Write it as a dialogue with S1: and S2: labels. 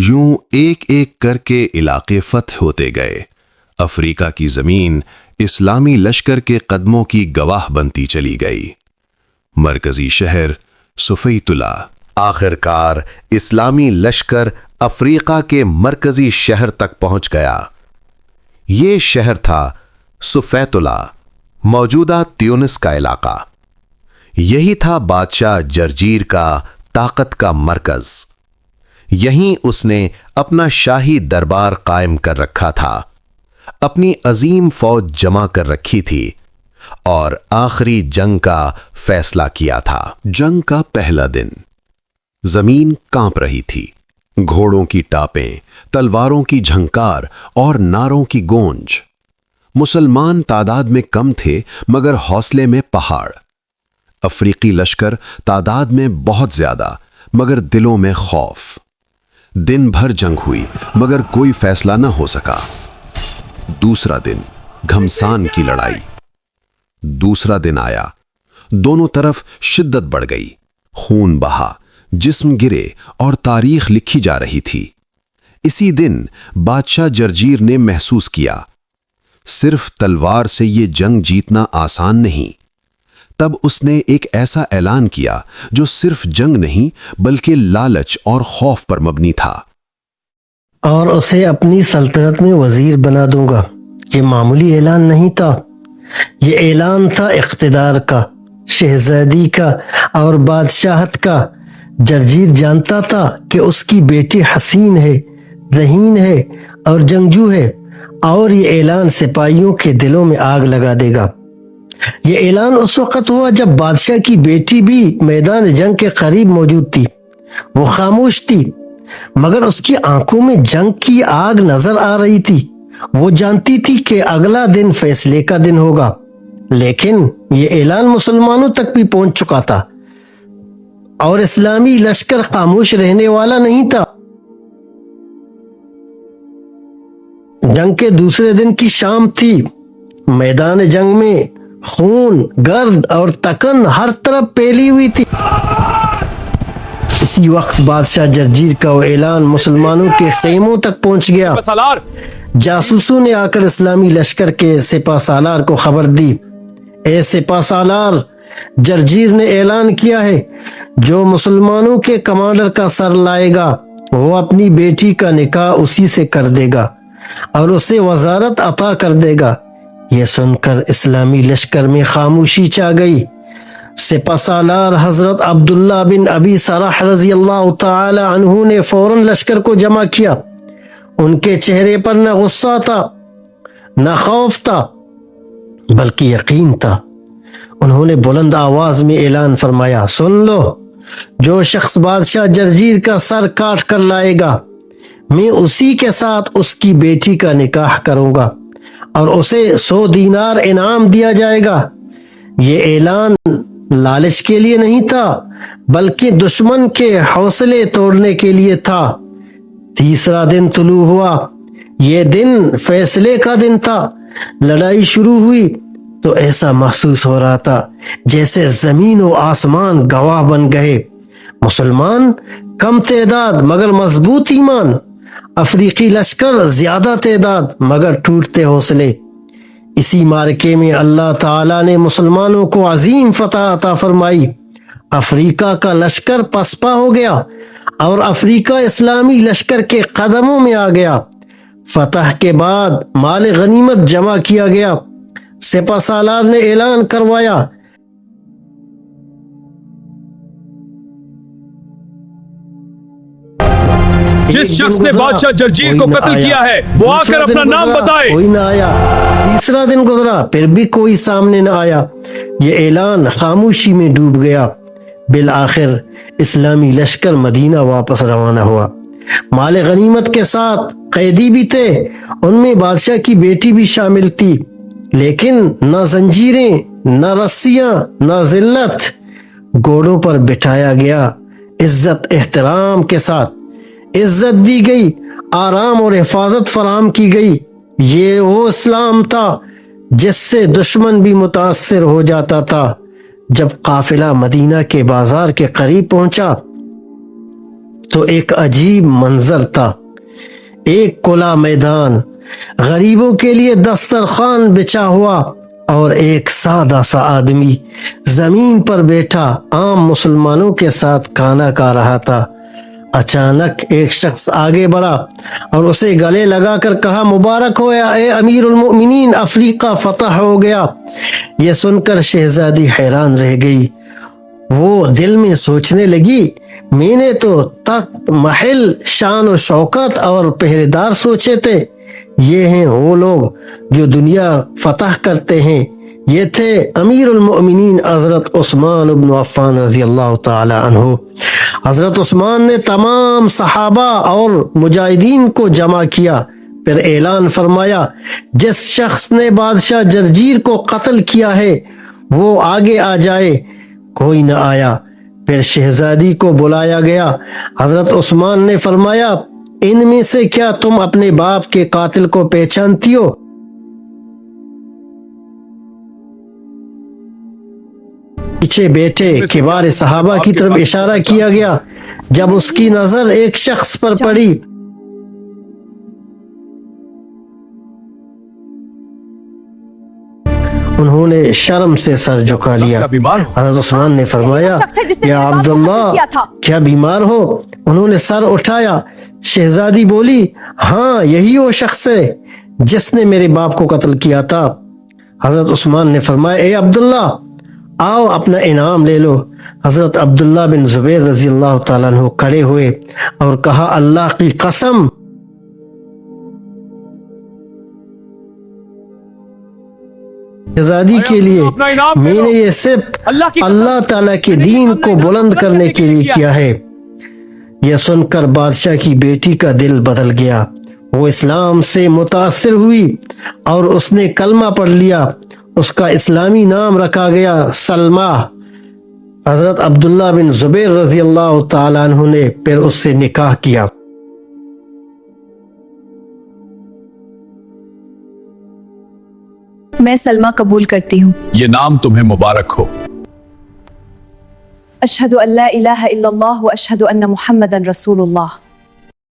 S1: یوں ایک ایک کر کے علاقے فتح ہوتے گئے. افریقہ کی زمین اسلامی لشکر کے قدموں کی گواہ بنتی چلی گئی. مرکزی شہر صفیتلا. آخر کار اسلامی لشکر افریقہ کے مرکزی شہر تک پہنچ گیا. یہ شہر تھا صفیتلا، موجودہ تیونس کا علاقہ. یہی تھا بادشاہ جرجیر کا طاقت کا مرکز. یہیں اس نے اپنا شاہی دربار قائم کر رکھا تھا، اپنی عظیم فوج جمع کر رکھی تھی اور آخری جنگ کا فیصلہ کیا تھا. جنگ کا پہلا دن. زمین کانپ رہی تھی. گھوڑوں کی ٹاپیں، تلواروں کی جھنکار اور نعروں کی گونج. مسلمان تعداد میں کم تھے مگر حوصلے میں پہاڑ. افریقی لشکر تعداد میں بہت زیادہ مگر دلوں میں خوف. دن بھر جنگ ہوئی مگر کوئی فیصلہ نہ ہو سکا. دوسرا دن گھمسان کی لڑائی. دوسرا دن آیا. دونوں طرف شدت بڑھ گئی. خون بہا، جسم گرے اور تاریخ لکھی جا رہی تھی. اسی دن بادشاہ جرجیر نے محسوس کیا صرف تلوار سے یہ جنگ جیتنا آسان نہیں. تب اس نے ایک ایسا اعلان کیا جو صرف جنگ نہیں بلکہ لالچ اور خوف پر مبنی تھا.
S2: اور اسے اپنی سلطنت میں وزیر بنا دوں گا. یہ معمولی اعلان نہیں تھا، یہ اعلان تھا اقتدار کا، شہزادی کا اور بادشاہت کا. جرجیر جانتا تھا کہ اس کی بیٹی حسین ہے، ذہین ہے اور جنگجو ہے، اور یہ اعلان سپاہیوں کے دلوں میں آگ لگا دے گا. یہ اعلان اس وقت ہوا جب بادشاہ کی بیٹی بھی میدان جنگ کے قریب موجود تھی. وہ خاموش تھی مگر اس کی آنکھوں میں جنگ کی آگ نظر آ رہی تھی. وہ جانتی تھی کہ اگلا دن فیصلے کا دن ہوگا. لیکن یہ اعلان مسلمانوں تک بھی پہنچ چکا تھا اور اسلامی لشکر خاموش رہنے والا نہیں تھا. جنگ کے دوسرے دن کی شام تھی. میدان جنگ میں خون، گرد اور تکن ہر طرف پھیلی ہوئی تھی. اسی وقت بادشاہ جرجیر کا وہ اعلان مسلمانوں کے خیموں تک پہنچ گیا.
S3: سالار
S2: جاسوسوں نے آ کر اسلامی لشکر کے سپہ سالار کو خبر دی. اے سپہ سالار، جرجیر نے اعلان کیا ہے جو مسلمانوں کے کمانڈر کا سر لائے گا وہ اپنی بیٹی کا نکاح اسی سے کر دے گا اور اسے وزارت عطا کر دے گا. یہ سن کر اسلامی لشکر میں خاموشی چھا گئی. سپہ سالار حضرت عبداللہ بن ابی سرح رضی اللہ تعالی عنہ نے فوراً لشکر کو جمع کیا. ان کے چہرے پر نہ غصہ تھا نہ خوف تھا بلکہ یقین تھا. انہوں نے بلند آواز میں اعلان فرمایا، سن لو، جو شخص بادشاہ جرجیر کا سر کاٹ کر لائے گا میں اسی کے ساتھ اس کی بیٹی کا نکاح کروں گا اور اسے 100 دینار انعام دیا جائے گا. یہ اعلان لالچ کے لیے نہیں تھا بلکہ دشمن کے حوصلے توڑنے کے لیے تھا. تیسرا دن طلوع ہوا. یہ دن فیصلے کا دن تھا. لڑائی شروع ہوئی تو ایسا محسوس ہو رہا تھا جیسے زمین و آسمان گواہ بن گئے. مسلمان کم تعداد مگر مضبوط ایمان، افریقی لشکر زیادہ تعداد مگر ٹوٹتے حوصلے. اسی معرکے میں اللہ تعالیٰ نے مسلمانوں کو عظیم فتح عطا فرمائی. افریقہ کا لشکر پسپا ہو گیا اور افریقہ اسلامی لشکر کے قدموں میں آ گیا. فتح کے بعد مال غنیمت جمع کیا گیا. سپہ سالار نے اعلان کروایا،
S3: جس شخص نے بادشاہ جرجیر کو قتل کیا ہے وہ آ کر اپنا نام بتائے.
S2: کوئی نہ آیا. تیسرا دن گزرا پھر بھی کوئی سامنے نہ آیا. یہ اعلان خاموشی میں ڈوب گیا. بالآخر اسلامی لشکر مدینہ واپس روانہ ہوا. مال غنیمت کے ساتھ قیدی بھی تھے، ان میں بادشاہ کی بیٹی بھی شامل تھی. لیکن نہ زنجیریں، نہ رسیاں، نہ ذلت. گھوڑوں پر بٹھایا گیا. عزت احترام کے ساتھ عزت دی گئی، آرام اور حفاظت فراہم کی گئی. یہ وہ اسلام تھا جس سے دشمن بھی متاثر ہو جاتا تھا. جب قافلہ مدینہ کے بازار کے قریب پہنچا تو ایک عجیب منظر تھا. ایک کھلا میدان، غریبوں کے لیے دسترخوان بچا ہوا، اور ایک سادہ سا آدمی زمین پر بیٹھا عام مسلمانوں کے ساتھ کھانا کھا رہا تھا. اچانک ایک شخص آگے بڑھا اور اسے گلے لگا کر کہا، مبارک ہو اے امیر المؤمنین، افریقہ فتح ہو گیا. یہ سن کر شہزادی حیران رہ گئی. وہ دل میں سوچنے لگی، میں نے تو تخت، محل، شان و شوکت اور پہرے دار سوچے تھے، یہ ہیں وہ لوگ جو دنیا فتح کرتے ہیں. یہ تھے امیر المؤمنین حضرت عثمان بن عفان رضی اللہ تعالی عنہ. حضرت عثمان نے تمام صحابہ اور مجاہدین کو جمع کیا، پھر اعلان فرمایا، جس شخص نے بادشاہ جرجیر کو قتل کیا ہے وہ آگے آ جائے. کوئی نہ آیا. پھر شہزادی کو بلایا گیا. حضرت عثمان نے فرمایا، ان میں سے کیا تم اپنے باپ کے قاتل کو پہچانتی ہو؟ پیچھے بیٹھے کبار صحابہ کی طرف اشارہ کیا گیا. جب اس کی نظر ایک شخص پر پڑی انہوں نے شرم سے سر جھکا لیا. حضرت عثمان نے فرمایا، یا عبداللہ کیا بیمار ہو؟ انہوں نے سر اٹھایا. شہزادی بولی، ہاں یہی وہ شخص ہے جس نے میرے باپ کو قتل کیا تھا. حضرت عثمان نے فرمایا، اے عبداللہ آؤ اپنا انعام لے لو. حضرت عبداللہ بن زبیر رضی اللہ تعالیٰ عنہ کھڑے ہوئے اور کہا، اللہ کی قسم شہزادی کے لیے میں نے یہ صرف اللہ تعالیٰ کے دین کو بلند کرنے کے لیے کیا ہے. یہ سن کر بادشاہ کی بیٹی کا دل بدل گیا. وہ اسلام سے متاثر ہوئی اور اس نے کلمہ پڑھ لیا. اس کا اسلامی نام رکھا گیا سلمہ. حضرت عبداللہ بن زبیر رضی اللہ تعالیٰ عنہ نے پھر اس سے نکاح کیا.
S4: میں سلمہ قبول کرتی ہوں.
S3: یہ نام تمہیں مبارک ہو.
S4: اشہد ان لا الہ الا اللہ و اشہد ان محمد رسول اللہ.